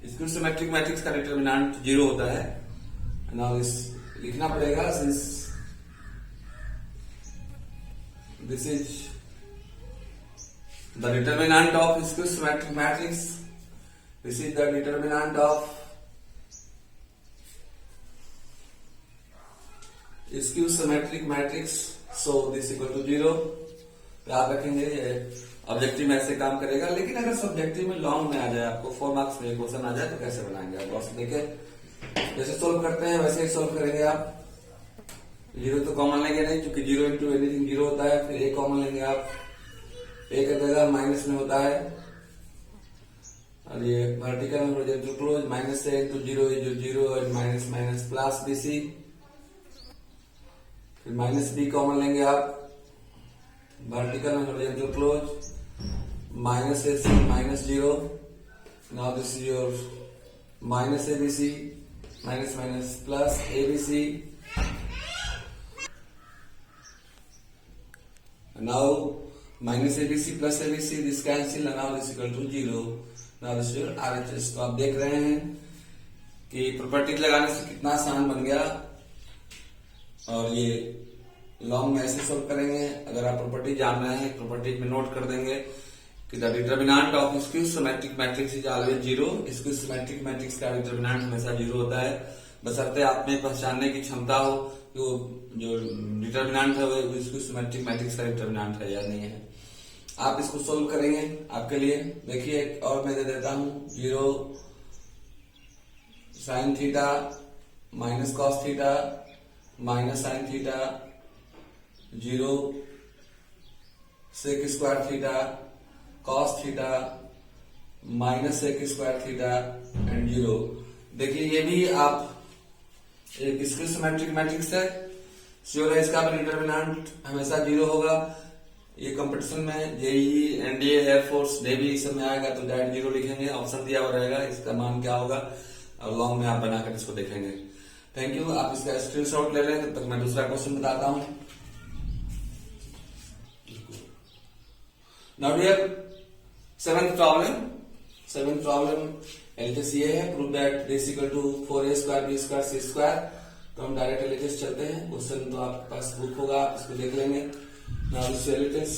Skew symmetric matrix का determinant 0 होता है। नाउ इस लिखना पड़ेगा since this is the determinant of skew symmetric matrix, this is the determinant of skew symmetric matrix, so this equal to 0 याद रखेंगे। Objective में ऐसे काम करेगा, लेकिन अगर सब्जेक्टिव में लॉन्ग में आ जाए, आपको 4 मार्क्स में क्वेश्चन आ जाए तो कैसे बनाएंगे आप? और देखिए जैसे सोल्व करते हैं वैसे ही सोल्व करेंगे आप। 0 तो कॉमन लेंगे नहीं, क्योंकि 0 इंटू एनीथिंग 0 होता है। फिर a कॉमन लेंगे आप, a का जगह माइनस में होता है, और ये वर्टिकल में होरिजेंटल क्लोज माइनस से इंटू 0 जो 0 और माइनस माइनस प्लस bc, फिर माइनस b कॉमन लेंगे आप, वर्टिकल में horizontal close minus ac minus 0। Now this is your minus abc minus minus plus abc। Now minus abc plus abc this cancel, now this equal to 0। Now this your RHS। तो आप देख रहे हैं कि properties लगाने से कितना आसान बन गया। और ये लॉन्ग में ऐसे सोल्व करेंगे। अगर आप प्रॉपर्टी जान रहे हैं, प्रॉपर्टीज में नोट कर देंगे कि the determinant of skew symmetric matrix is always 0। Skew symmetric matrix का डिटर्मिनेंट हमेशा 0 होता है, बशर्ते आप में पहचानने की क्षमता हो कि वो जो डिटर्मिनेंट है वो स्क्यू सिमेट्रिक मैट्रिक्स का डिटर्मिनेंट है या नहीं है। आप इसको सोल्व करेंगे आपके लिए। देखिए और मैं दे देता हूं 0 sine theta minus cos theta minus sine theta 0 sec square theta cos theta minus sec square theta and 0। देखिए ये भी आप एक स्क्यू सिमेट्रिक मैट्रिक्स है, श्योर है इसका भी डिटर्मिनेंट हमेशा 0 होगा। ये कंपटीशन में जेईई एनडीए एयरफोर्स नेवी सब में आएगा तो डायरेक्ट 0 लिखेंगे, ऑप्शन दिया हुआ रहेगा इसका मान क्या होगा, और लॉन्ग में आप बनाकर इसको देखेंगे। Thank you. आप इसका स्क्रीनशॉट ले लें, तब तक मैं दूसरा क्वेश्चन बताता हूं। Now dear seventh problem LHS ये है, prove that this equal to 4a square b square c square. तो हम डायरेक्ट एलएचएस चलते हैं। क्वेश्चन तो आपके पास बुक होगा, आप इसको देख लेंगे। नाउ दिस एलएचएस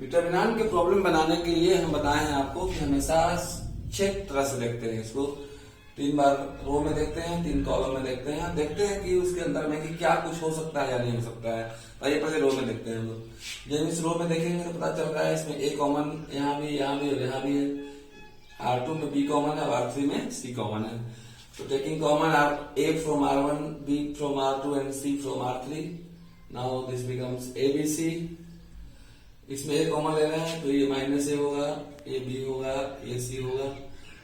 डिटर्मिनेंट के प्रॉब्लम बनाने के लिए हम बताए हैं आपको कि हमेशा चेक तरह से देखते हैं इसको। 3 बार रो में देखते हैं, 3 कॉलम में देखते हैं, देखते हैं कि उसके अंदर में कि क्या कुछ हो सकता है या नहीं हो सकता है। आइए पहले रो में देखते हैं हम लोग। जब इस रो में देखेंगे तो पता चल रहा है इसमें a कॉमन यहाँ भी और यहाँ भी है। R2 में b कॉमन है और R3 में c कॉमन है। तो taking common a from R1, b from R2 and c from R3, now this becomes abc। इसमें a कॉमन ले रहे हैं तो ये माइनस a होगा, ये b होगा, ये c होगा।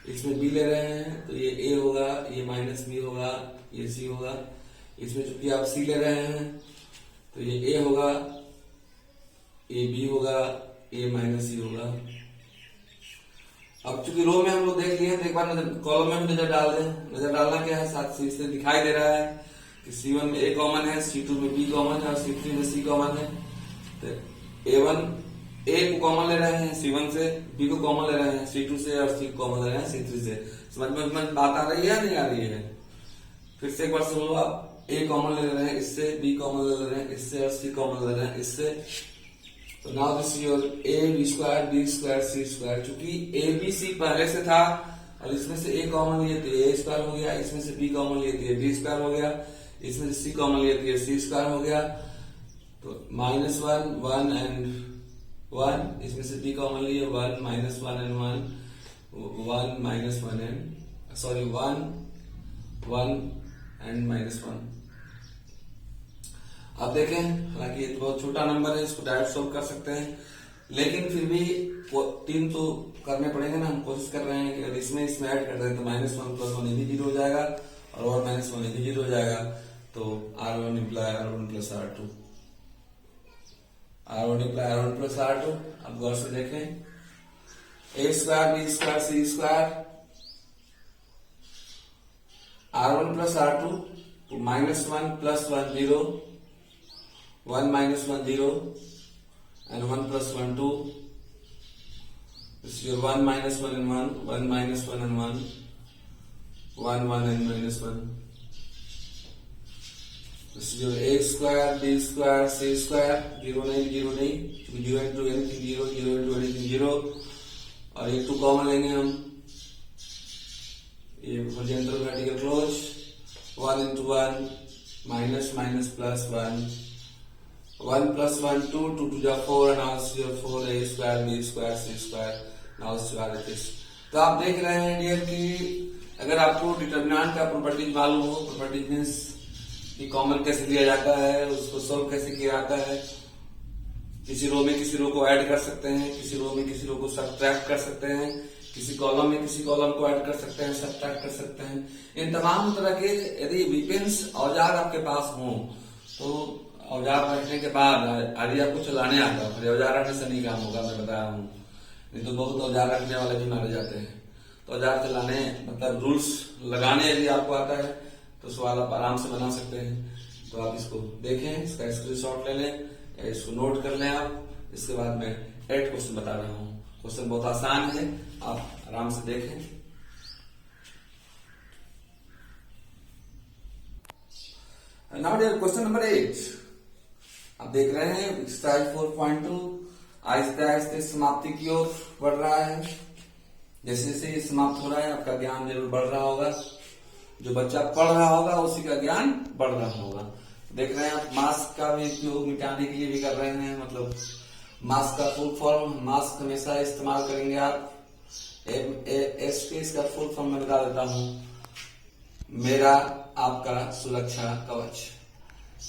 इसमें b ले रहे हैं तो ये a होगा, ये माइनस b होगा, ये c होगा। इसमें चूंकि आप c ले रहे हैं तो ये a होगा, ये b होगा, ये माइनस c होगा। अब चूंकि रो में हम लोग देख लिए हैं तो एक बार कॉलम में भी नजर डाल दें। नजर डालना क्या है, साथ से दिखाई दे रहा है कि C1 में a कॉमन है, C2 में b कॉमन है और C3 में c कॉमन है। तो A1 a को कॉमन ले रहे हैं C1 से, b को कॉमन ले रहे हैं C2 से और c को कॉमन ले रहे हैं C3 से। समझ में बात आ रही है नहीं आ रही है? फिर से एक बार सुन लो आप। a कॉमन ले रहे हैं इससे, b कॉमन ले रहे हैं इससे और c कॉमन ले रहे हैं इससे। तो now this is your a b square b square c square. चूंकि a b c पहले से था और इसमें से a कॉमन लिए तो a स्क्वायर हो गया, इसमें से b कॉमन लिए तो b स्क्वायर हो गया, इसमें से c कॉमन लिए तो c स्क्वायर हो गया। तो -1 1 एंड 1, इसमें से b कॉमन लिए 1 -1 एंड 1 1 -1 एंड सॉरी 1 1 एंड -1। अब देखें, हालांकि ये तो बहुत छोटा नंबर है, इसको डायरेक्ट सोल्व कर सकते हैं, लेकिन फिर भी 3 तो करने पड़ेंगे ना। हम कोशिश कर रहे हैं कि अगर इसमें ऐड कर दें तो -1 + 1 ये भी 0 हो जाएगा और 1 - 1 ये भी 0 हो जाएगा। तो R1 × R1 + R2, R1 × R1 + R2। अब गौर से देखें, a square b square c square R1 + R2 तो -1 + 1 0, 1 - 1 0 and 1 + 1 2। This is your 1 minus 1 and 1, 1 minus 1 and 1, 1, 1 and minus 1. This is your a square, b square, c square, 0 नहीं, 0 नहीं, 0 into anything 0, 0 into anything 0, और ये 2 common लेंगे हम, ये horizontal vertical close, 1 into 1, minus minus plus 1, 1 plus 1, 2, 2 to the 4, and now it's your 4 a square, b square, c square, now it's your this. तो आप देख रहे हैं डियर कि अगर आपको डिटर्मिनेंट का प्रॉपर्टीज मालूम हो, प्रॉपर्टीज मीन्स कि कॉमन कैसे लिया जाता है, उसको सॉल्व कैसे किया जाता है, किसी रो में किसी रो को ऐड कर सकते हैं, किसी रो में किसी रो को सब्ट्रैक्ट कर सकते हैं, किसी कॉलम में किसी कॉलम को ऐड कर सकते हैं, सब्ट्रैक्ट कर सकते हैं। इन तमाम तरह के यदि वीपेंस औजार आपके पास हों तो औजार रखने के बाद यदि आपको चलाने आता है, फिर औजार रखने से नहीं काम होगा, मैं बताया हूँ, नहीं तो बहुत औजार रखने वाले भी मारे जाते हैं। तो औजार चलाने मतलब रूल्स लगाने यदि आपको आता है तो सवाल आप आराम से बना सकते हैं। तो आप इसको देखें, इसका स्क्रीनशॉट ले लें, इसको नोट कर लें आप। इसके बाद मैं 8 क्वेश्चन बता रहा हूँ। क्वेश्चन बहुत आसान है, आप आराम से देखें। नाउ डियर क्वेश्चन नंबर 8 आप देख रहे हैं एक्सरसाइज 4.2 आहिस्ते आहिस्ते समाप्ति की ओर बढ़ रहा है। जैसे जैसे ये समाप्त हो रहा है आपका ज्ञान जरूर बढ़ रहा होगा, जो बच्चा पढ़ रहा होगा उसी का ज्ञान बढ़ रहा होगा। देख रहे हैं आप मास्क का भी उपयोग मिटाने के लिए भी कर रहे हैं, मतलब मास्क का फुल फॉर्म, मास्क हमेशा इस्तेमाल करेंगे आप। इसका फुल फॉर्म मैं बता देता हूँ, मेरा आपका सुरक्षा कवच।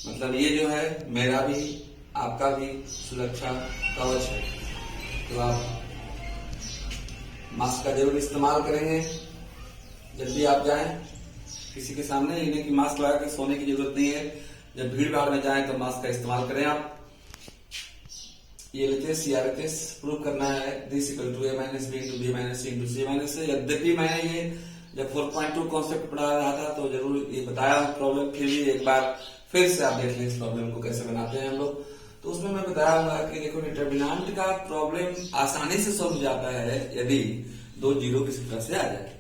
मतलब ये जो है मेरा भी आपका भी सुरक्षा कवच है। तो आप मास्क का जरूर इस्तेमाल करेंगे जब भी आप जाएं किसी के सामने। इन्हें की मास्क लगा के सोने की जरूरत नहीं है, जब भीड़ भाड़ में जाएं तो मास्क का इस्तेमाल करें आप। ये लेते CRHS प्रूव करना है, this equal to a minus b into b minus c into c minus से। यद्यपि मैंने ये जब 4.2 कॉन्सेप्ट पढ़ा रहा था तो जरूर ये बताया प्रॉब्लम, फिर भी एक बार फिर से आप देख लें इस प्रॉब्लम को कैसे बनाते हैं हम लोग। तो उसमें मैं बताया हुआ कि देखो डिटर्मिनेंट का प्रॉब्लम आसानी से सॉल्व हो जाता है यदि 2 जीरो किसी तरह से आ जाए।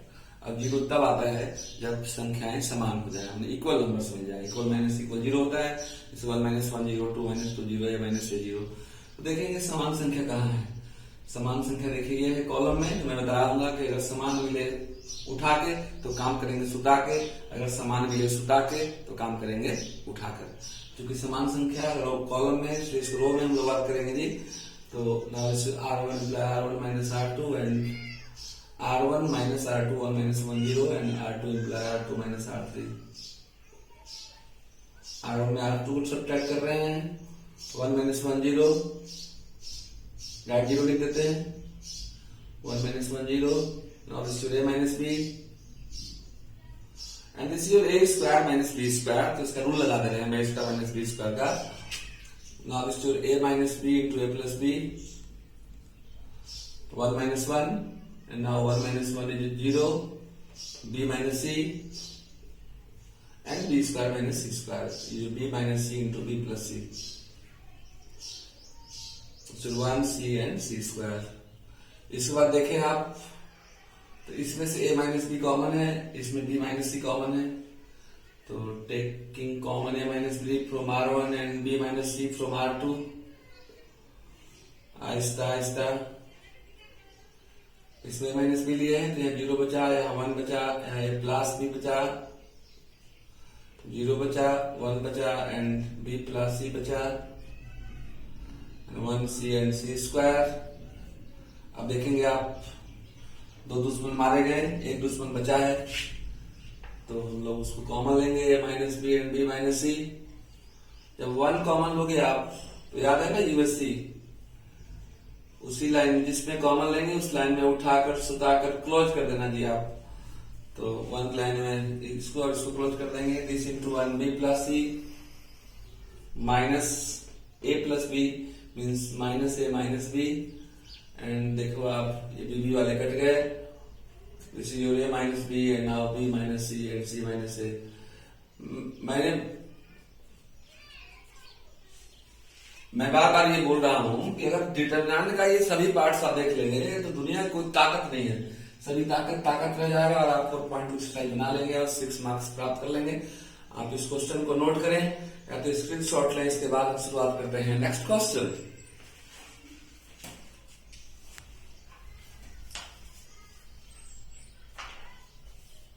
अब जीरो तब आता है जब संख्याएं समान हो जाए, हमने इक्वल नंबर्स मिल जाए। इक्वल माइनस इक्वल जीरो होता है, जैसे 1 minus 1 zero, 2 minus 2 zero, a minus a zero. तो देखेंगे समान संख्या कहाँ है। समान संख्या देखिए ये है कॉलम में। मैं बताऊंगा कि अगर समान मिले उठा के तो काम करेंगे सुता के, अगर समान मिले सुता के तो काम करेंगे उठाकर। क्योंकि समान संख्या कॉलम में तो इस रो में हम लोग बात करेंगे जी। तो R1 minus R2 and R1 minus R2 1 minus 1 zero and R2 R2 minus R3। R1 में R2 को सब्ट्रैक्ट कर रहे हैं, 1 माइनस 1 जीरो, राइट जीरो लिख देते हैं, 1 minus 1 zero. Now this is your a minus b and this is your a square minus b square। तो इसका रूल लगा दे रहे हैं a square minus b square का। Now this is your a minus b into a plus b, 1 minus 1 and now 1 minus 1 is 0, b minus c and b square minus c square, is b minus c into b plus c, so 1 c and c square। इसके बाद देखें आप तो इसमें से a minus B common है, इसमें b minus सी common है। तो taking common a minus b from R1 and b minus c from R2, आहिस्ता आहिस्ता इसमें माइनस बी लिए हैं तो यहाँ 0 बचा, यहाँ 1 बचा, यहाँ प्लस b बचा, 0 बचा, 1 बचा एंड b प्लस c बचा, 1 c एंड c स्क्वायर। अब देखेंगे आप 2 दुश्मन मारे गए, 1 दुश्मन बचा है तो हम लोग उसको कॉमन लेंगे, a minus B and b minus C. जब 1 कॉमन लोगे आप तो याद है ना USC, उसी लाइन जिसमें कॉमन लेंगे उस लाइन में उठाकर सुताकर क्लोज कर देना जी आप। तो 1 लाइन में इसको और इसको क्लोज कर देंगे, this into 1 b plus c minus a plus b means minus a minus b। And देखो आप ये b वाले कट गए, this is your a minus b and now b minus c and c minus a। मैंने मैं बार बार ये बोल रहा हूँ कि अगर डिटरमिनेंट का ये सभी पार्ट्स आप देख लेंगे तो दुनिया में कोई ताकत नहीं है, सभी ताकत रह जाएगा और आप 4.25 बना लेंगे और 6 मार्क्स प्राप्त कर लेंगे। आप इस क्वेश्चन को नोट करें या तो स्क्रीनशॉट लें। इसके बाद हम शुरुआत करते हैं नेक्स्ट क्वेश्चन।